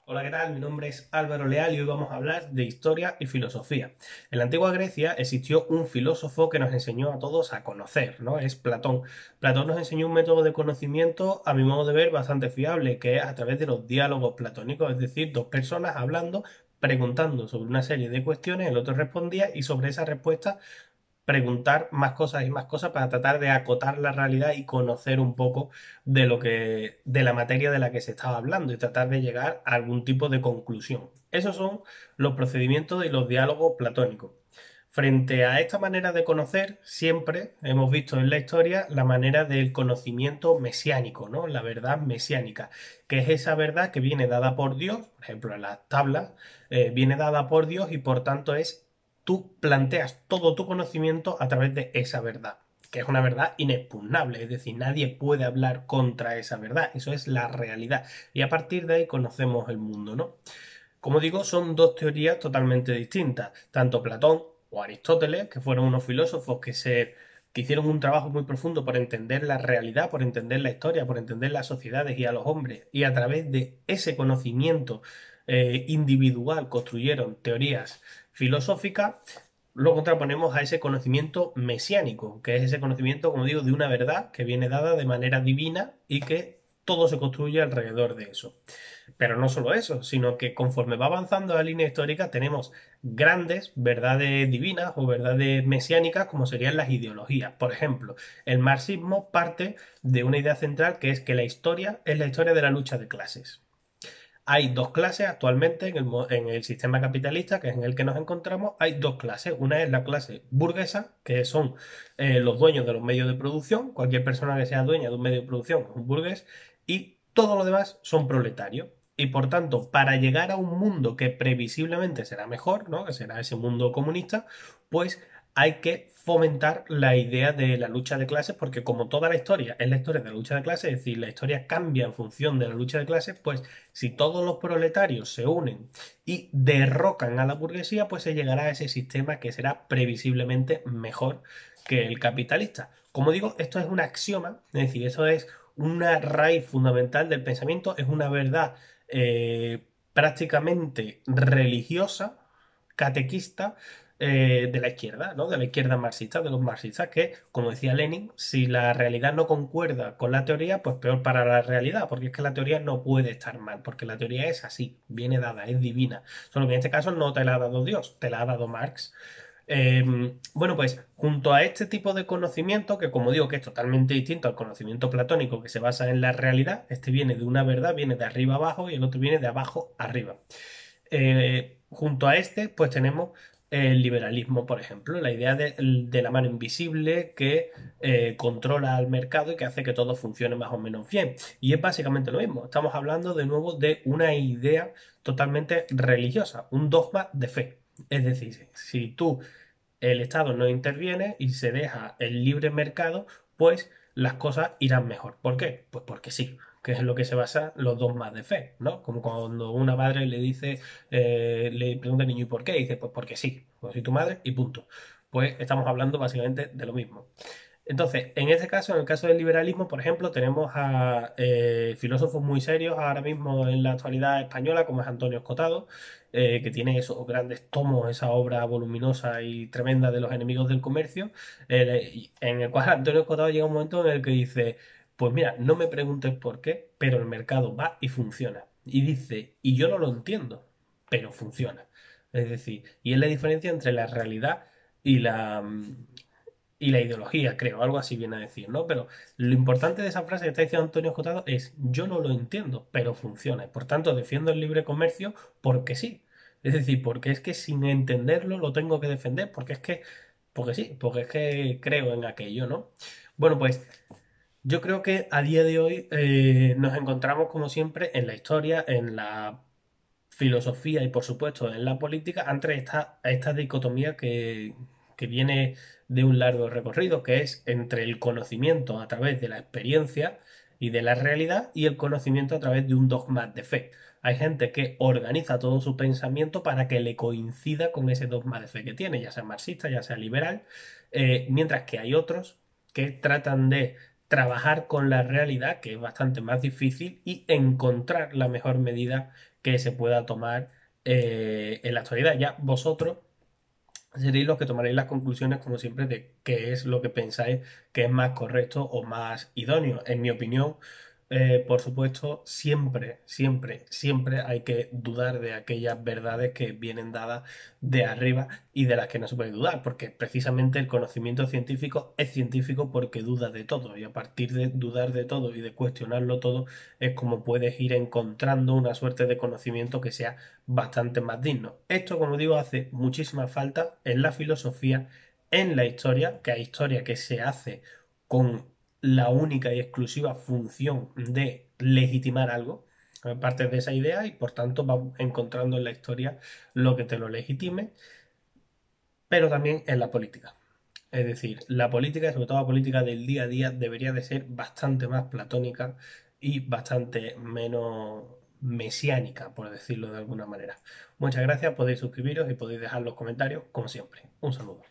Hola, ¿qué tal? Mi nombre es Álvaro Leal y hoy vamos a hablar de historia y filosofía. En la antigua Grecia existió un filósofo que nos enseñó a todos a conocer, ¿no? Es Platón. Platón nos enseñó un método de conocimiento, a mi modo de ver, bastante fiable, que es a través de los diálogos platónicos, es decir, dos personas hablando, preguntando sobre una serie de cuestiones, el otro respondía y sobre esa respuesta preguntar más cosas y más cosas para tratar de acotar la realidad y conocer un poco de la materia de la que se estaba hablando y tratar de llegar a algún tipo de conclusión. Esos son los procedimientos y los diálogos platónicos. Frente a esta manera de conocer, siempre hemos visto en la historia la manera del conocimiento mesiánico, ¿no? La verdad mesiánica, que es esa verdad que viene dada por Dios, por ejemplo, en las tablas, viene dada por Dios y por tanto es tú planteas todo tu conocimiento a través de esa verdad, que es una verdad inexpugnable, es decir, nadie puede hablar contra esa verdad, eso es la realidad. Y a partir de ahí conocemos el mundo, ¿no? Como digo, son dos teorías totalmente distintas, tanto Platón o Aristóteles, que fueron unos filósofos que hicieron un trabajo muy profundo por entender la realidad, por entender la historia, por entender las sociedades y a los hombres, y a través de ese conocimiento individual construyeron teorías filosóficas. Lo contraponemos a ese conocimiento mesiánico, que es ese conocimiento, como digo, de una verdad que viene dada de manera divina y que todo se construye alrededor de eso. Pero no solo eso, sino que conforme va avanzando la línea histórica tenemos grandes verdades divinas o verdades mesiánicas como serían las ideologías. Por ejemplo, el marxismo parte de una idea central que es que la historia es la historia de la lucha de clases. Hay dos clases actualmente en el sistema capitalista, que es en el que nos encontramos. Hay dos clases. Una es la clase burguesa, que son los dueños de los medios de producción. Cualquier persona que sea dueña de un medio de producción es un burgués. Y todo lo demás son proletarios. Y por tanto, para llegar a un mundo que previsiblemente será mejor, ¿no? Que será ese mundo comunista, pues hay que fomentar la idea de la lucha de clases, porque como toda la historia es la historia de la lucha de clases, es decir, la historia cambia en función de la lucha de clases, pues si todos los proletarios se unen y derrocan a la burguesía, pues se llegará a ese sistema que será previsiblemente mejor que el capitalista. Como digo, esto es un axioma, es decir, eso es una raíz fundamental del pensamiento, es una verdad prácticamente religiosa, catequista, de la izquierda, ¿no? De la izquierda marxista, de los marxistas, que, como decía Lenin, si la realidad no concuerda con la teoría, pues peor para la realidad, porque es que la teoría no puede estar mal, porque la teoría es así, viene dada, es divina. Solo que en este caso no te la ha dado Dios, te la ha dado Marx. Bueno, pues junto a este tipo de conocimiento, que como digo que es totalmente distinto al conocimiento platónico que se basa en la realidad, este viene de una verdad, viene de arriba abajo y el otro viene de abajo arriba. Junto a este, pues tenemos el liberalismo, por ejemplo, la idea de la mano invisible que controla al mercado y que hace que todo funcione más o menos bien. Y es básicamente lo mismo. Estamos hablando de nuevo de una idea totalmente religiosa, un dogma de fe. Es decir, si tú, el Estado no interviene y se deja el libre mercado, pues las cosas irán mejor. ¿Por qué? Pues porque sí, que es en lo que se basa los dogmas de fe, ¿no? Como cuando una madre le dice, le pregunta al niño, ¿y por qué? Y dice, pues porque sí, pues soy tu madre y punto. Pues estamos hablando básicamente de lo mismo. Entonces, en este caso, en el caso del liberalismo, por ejemplo, tenemos a filósofos muy serios ahora mismo en la actualidad española, como es Antonio Escotado, que tiene esos grandes tomos, esa obra voluminosa y tremenda de los enemigos del comercio, en el cual Antonio Escotado llega un momento en el que dice, pues mira, no me preguntes por qué, pero el mercado va y funciona. Y dice, y yo no lo entiendo, pero funciona. Es decir, y es la diferencia entre la realidad y la ideología, creo, algo así viene a decir, ¿no? Pero lo importante de esa frase que está diciendo Antonio Escotado es, yo no lo entiendo, pero funciona. Por tanto, defiendo el libre comercio porque sí. Es decir, porque es que sin entenderlo lo tengo que defender, porque sí, porque es que creo en aquello, ¿no? Bueno, pues yo creo que a día de hoy nos encontramos, como siempre, en la historia, en la filosofía y, por supuesto, en la política, entre esta dicotomía que viene de un largo recorrido, que es entre el conocimiento a través de la experiencia y de la realidad y el conocimiento a través de un dogma de fe. Hay gente que organiza todo su pensamiento para que le coincida con ese dogma de fe que tiene, ya sea marxista, ya sea liberal, mientras que hay otros que tratan de trabajar con la realidad, que es bastante más difícil, y encontrar la mejor medida que se pueda tomar en la actualidad. Ya vosotros seréis los que tomaréis las conclusiones, como siempre, de qué es lo que pensáis que es más correcto o más idóneo. En mi opinión, por supuesto, siempre, siempre, siempre hay que dudar de aquellas verdades que vienen dadas de arriba y de las que no se puede dudar, porque precisamente el conocimiento científico es científico porque duda de todo, y a partir de dudar de todo y de cuestionarlo todo es como puedes ir encontrando una suerte de conocimiento que sea bastante más digno. Esto, como digo, hace muchísima falta en la filosofía, en la historia, que hay historia que se hace con la única y exclusiva función de legitimar algo. Partes de esa idea y por tanto vas encontrando en la historia lo que te lo legitime, pero también en la política. Es decir, la política, sobre todo la política del día a día, debería de ser bastante más platónica y bastante menos mesiánica, por decirlo de alguna manera. Muchas gracias, podéis suscribiros y podéis dejar los comentarios, como siempre. Un saludo.